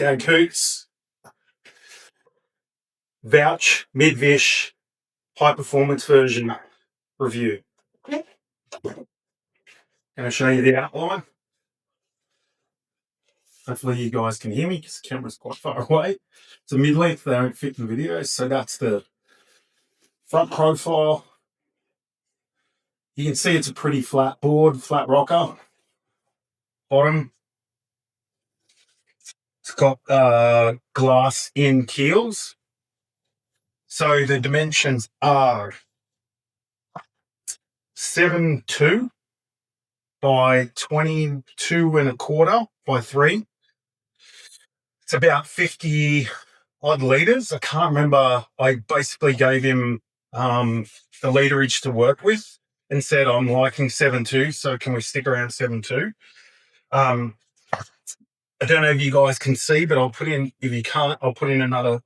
Dag Hoots, Vouch, mid-Vish, high performance version review. Going to show you the outline. Hopefully you guys can hear me because the camera's quite far away. It's a mid-length, they don't fit in the video, so that's the front profile. You can see it's a pretty flat board, flat rocker. Bottom, it's got glass in keels. So the dimensions are 7.2 by 22.25 by 3. It's about 50 odd litres. I can't remember. I basically gave him the literage to work with and said, I'm liking 7.2, so can we stick around 7.2? I don't know if you guys can see, but I'll put in, if you can't, I'll put in another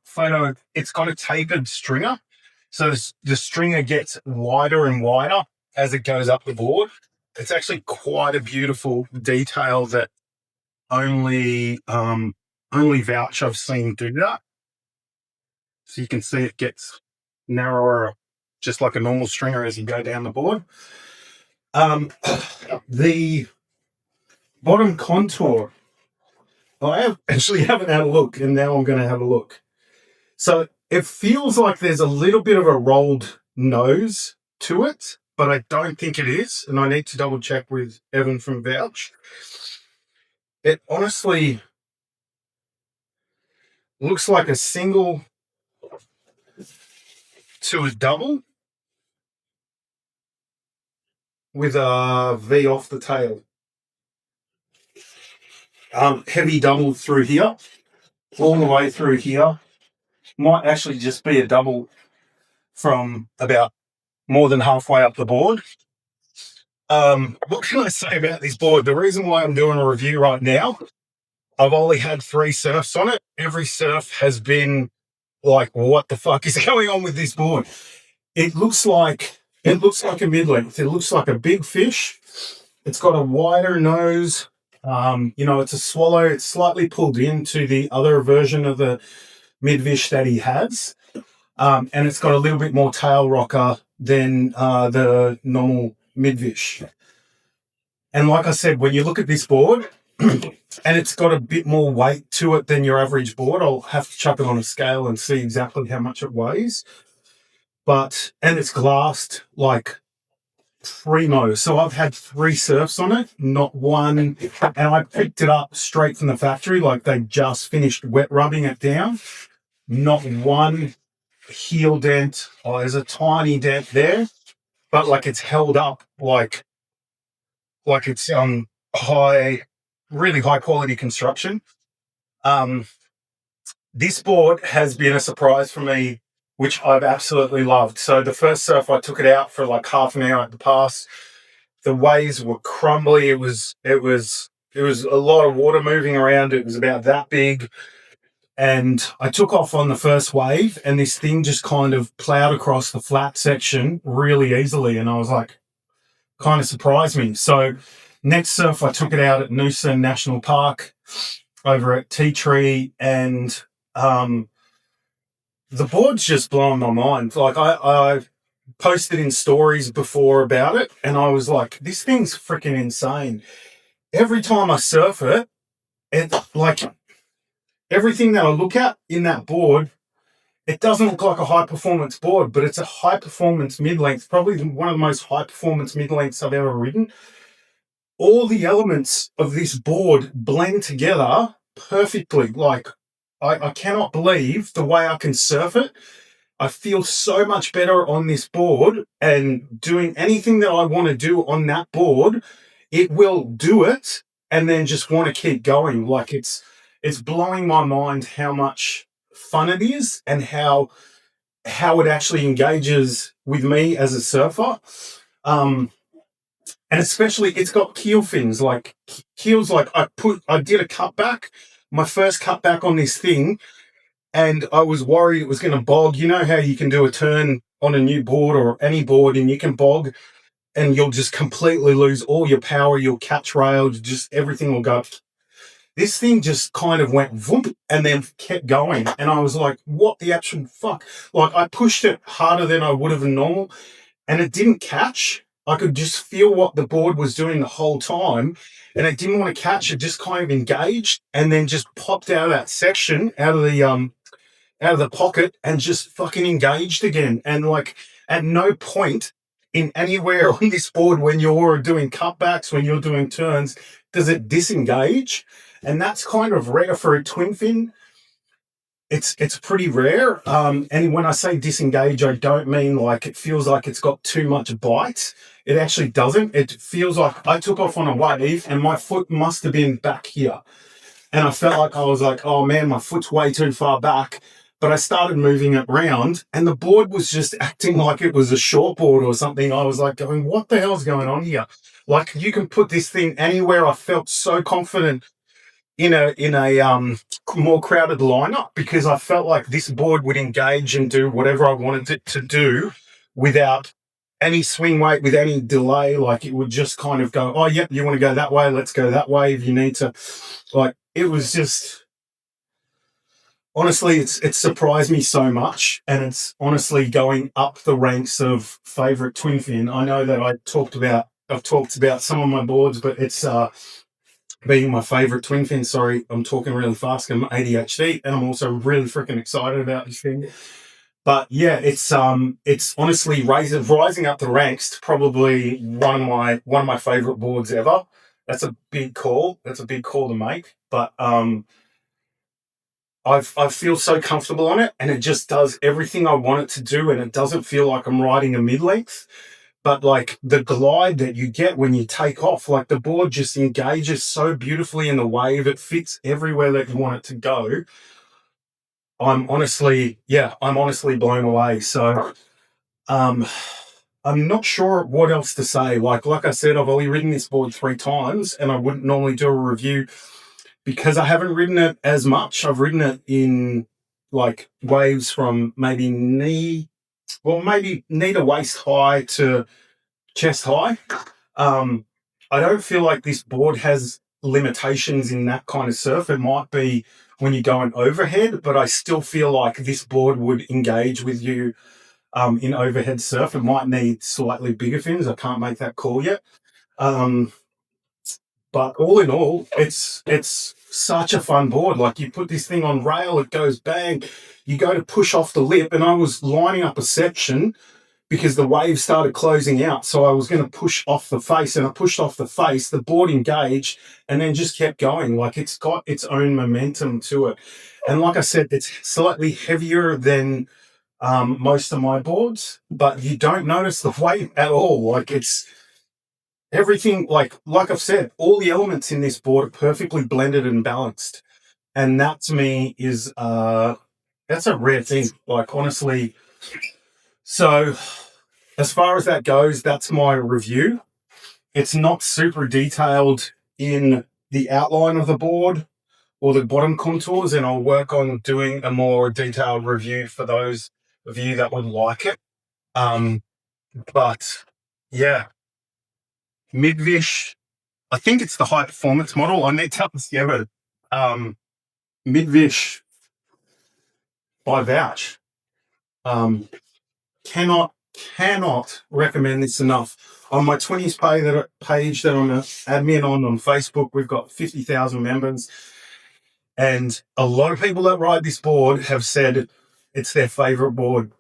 photo. It's got a tapered stringer. So the stringer gets wider and wider as it goes up the board. It's actually quite a beautiful detail that only Vouch I've seen do that. So you can see it gets narrower, just like a normal stringer as you go down the board. The bottom contour, I actually haven't had a look, and now I'm going to have a look. So it feels like there's a little bit of a rolled nose to it, but I don't think it is, and I need to double check with Evan from Vouch. It honestly looks like a single to a double with a V off the tail. Heavy double through here, all the way through here. Might actually just be a double from about more than halfway up the board. What can I say about this board? The reason why I'm doing a review right now, I've only had 3 surfs on it. Every surf has been like, what the fuck is going on with this board? It looks like a mid-length. It looks like a big fish. It's got a wider nose. It's a swallow. It's slightly pulled into the other version of the mid-Vish that he has. And it's got a little bit more tail rocker than the normal mid-Vish. And like I said, when you look at this board, and it's got a bit more weight to it than your average board, I'll have to chuck it on a scale and see exactly how much it weighs. And it's glassed like primo. So I've had 3 surfs on it, not one. And I picked it up straight from the factory, like they just finished wet rubbing it down. Not one heel dent. Oh, there's a tiny dent there, but like it's held up like it's really high quality construction. This board has been a surprise for me, which I've absolutely loved. So the first surf, I took it out for like half an hour at the pass. The waves were crumbly. It was a lot of water moving around. It was about that big. And I took off on the first wave, and this thing just kind of plowed across the flat section really easily. And I was like, kind of surprised me. So next surf, I took it out at Noosa National Park over at Tea Tree, and the board's just blowing my mind. Like I posted in stories before about it, and I was like, this thing's freaking insane. Every time I surf it, it's like everything that I look at in that board, it doesn't look like a high performance board, but it's a high performance mid-length, probably one of the most high performance mid-lengths I've ever ridden. All the elements of this board blend together perfectly. Like I cannot believe the way I can surf it. I feel so much better on this board, and doing anything that I want to do on that board, it will do it and then just want to keep going. Like it's blowing my mind how much fun it is and how it actually engages with me as a surfer. And especially it's got keel fins, like keels. Like I did a cutback, my first cutback on this thing, and I was worried it was going to bog. You know how you can do a turn on a new board or any board and you can bog and you'll just completely lose all your power, your catch rail, just everything will go. this thing just kind of went whoop and then kept going. And I was like, what the actual fuck? Like, I pushed it harder than I would have normal, and it didn't catch. I could just feel what the board was doing the whole time, and it didn't want to catch. It just kind of engaged and then just popped out of that section, out of the pocket, and just fucking engaged again. And like, at no point in anywhere on this board, when you're doing cutbacks, when you're doing turns, does it disengage. And that's kind of rare for a twin fin. It's pretty rare. And when I say disengage, I don't mean like it feels like it's got too much bite. It actually doesn't. It feels like I took off on a wave and my foot must have been back here. And I felt like I was like, oh man, my foot's way too far back. But I started moving it around and the board was just acting like it was a shortboard or something. I was like going, what the hell's going on here? Like, you can put this thing anywhere. I felt so confident in a more crowded lineup, because I felt like this board would engage and do whatever I wanted it to do without any swing weight, with any delay. Like, it would just kind of go, oh, yep, you want to go that way, let's go that way if you need to. Like, it was just, honestly, it surprised me so much, and it's honestly going up the ranks of favorite twin fin. I know that I've talked about some of my boards, but it's being my favorite twin fin. Sorry, I'm talking really fast. I'm ADHD, and I'm also really freaking excited about this thing. But yeah, it's honestly rising up the ranks to probably one of my favorite boards ever. That's a big call. That's a big call to make. But I feel so comfortable on it, and it just does everything I want it to do, and it doesn't feel like I'm riding a mid-length. But like, the glide that you get when you take off, like, the board just engages so beautifully in the wave. It fits everywhere that you want it to go. I'm honestly blown away. So I'm not sure what else to say. Like I said, I've only ridden this board 3 times, and I wouldn't normally do a review because I haven't ridden it as much. I've ridden it in like waves from maybe knee to waist high to chest high. I don't feel like this board has limitations in that kind of surf. It might be when you're going overhead, but I still feel like this board would engage with you in overhead surf. It might need slightly bigger fins. I can't make that call yet. But all in all, it's such a fun board. Like, you put this thing on rail, it goes bang. You go to push off the lip, and I was lining up a section because the wave started closing out. So I was going to push off the face, and I pushed off the face. The board engaged and then just kept going. Like, it's got its own momentum to it. And like I said, it's slightly heavier than most of my boards, but you don't notice the weight at all. Like, it's everything, like I've said, all the elements in this board are perfectly blended and balanced. And that to me is that's a rare thing, like, honestly. So as far as that goes, that's my review. It's not super detailed in the outline of the board or the bottom contours, and I'll work on doing a more detailed review for those of you that would like it. But yeah, Mid-Vish, I think it's the high performance model. I need to ask you, but Mid-Vish by Vouch. Cannot recommend this enough. On my 20s page that I'm an admin on Facebook, we've got 50,000 members, and a lot of people that ride this board have said it's their favorite board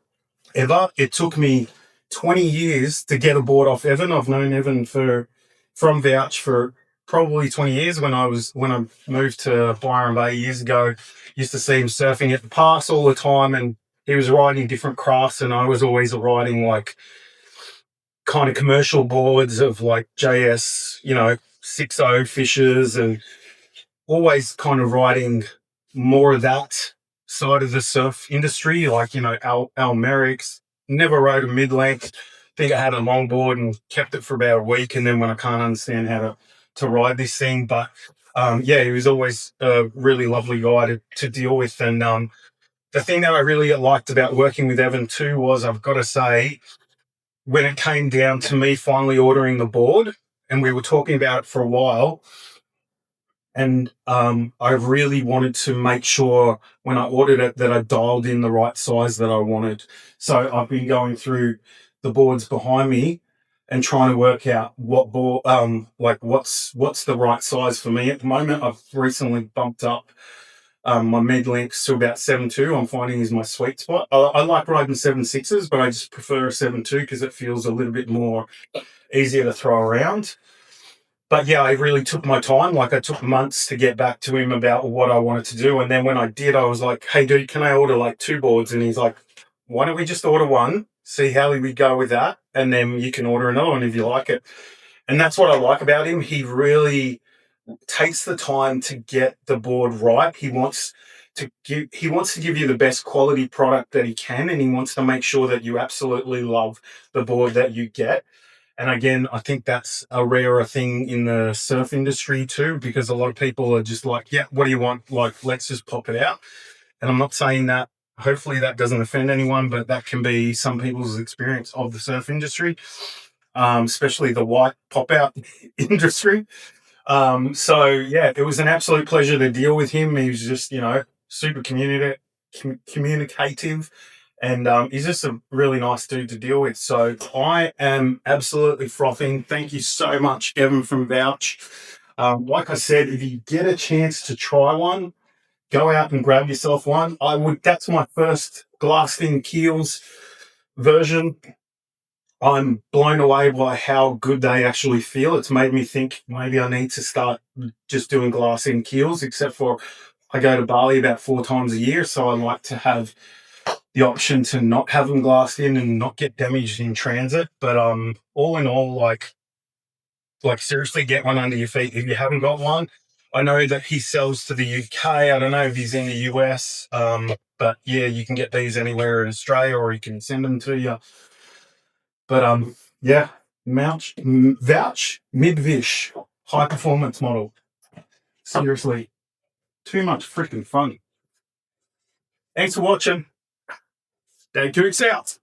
ever. It took me 20 years to get a board off Evan. I've known Evan from Vouch for probably 20 years. When I moved to Byron Bay years ago, used to see him surfing at the pass all the time, and he was riding different crafts, and I was always riding like kind of commercial boards of like JS, 6.0 Fishers, and always kind of riding more of that side of the surf industry, like, Al Merrick's. Never rode a mid-length. I think I had a longboard and kept it for about a week, and then when I can't understand how to ride this thing. But yeah, he was always a really lovely guy to deal with. And the thing that I really liked about working with Evan too was, I've got to say, when it came down to me finally ordering the board, and we were talking about it for a while, And I really wanted to make sure when I ordered it that I dialed in the right size that I wanted. So I've been going through the boards behind me and trying to work out what board, like what's the right size for me at the moment. I've recently bumped up my mid links to about 7.2. I'm finding is my sweet spot. I like riding 7.6s, but I just prefer a 7.2 because it feels a little bit more easier to throw around. But yeah, I really took my time. Like I took months to get back to him about what I wanted to do. And then when I did, I was like, hey, dude, can I order like 2 boards? And he's like, why don't we just order one, see how we go with that? And then you can order another one if you like it. And that's what I like about him. He really takes the time to get the board right. He wants to give you the best quality product that he can, and he wants to make sure that you absolutely love the board that you get. And again, I think that's a rarer thing in the surf industry too, because a lot of people are just like, yeah, what do you want? Like, let's just pop it out. And I'm not saying that, hopefully that doesn't offend anyone, but that can be some people's experience of the surf industry, especially the white pop out industry. So yeah, it was an absolute pleasure to deal with him. He was just, super communicative, and he's just a really nice dude to deal with. So I am absolutely frothing. Thank you so much, Evan from Vouch. Like I said, if you get a chance to try one, go out and grab yourself one. That's my first glassed in keels version. I'm blown away by how good they actually feel. It's made me think maybe I need to start just doing glass in keels, except for I go to Bali about 4 times a year. So I like to have the option to not have them glassed in and not get damaged in transit. But all in all, like seriously, get one under your feet if you haven't got one. I know that he sells to the UK. I don't know if he's in the US, but yeah, you can get these anywhere in Australia, or he can send them to you. But yeah, Vouch mid Vish high performance model. Seriously, too much freaking fun. Thanks for watching. Stay tuned out.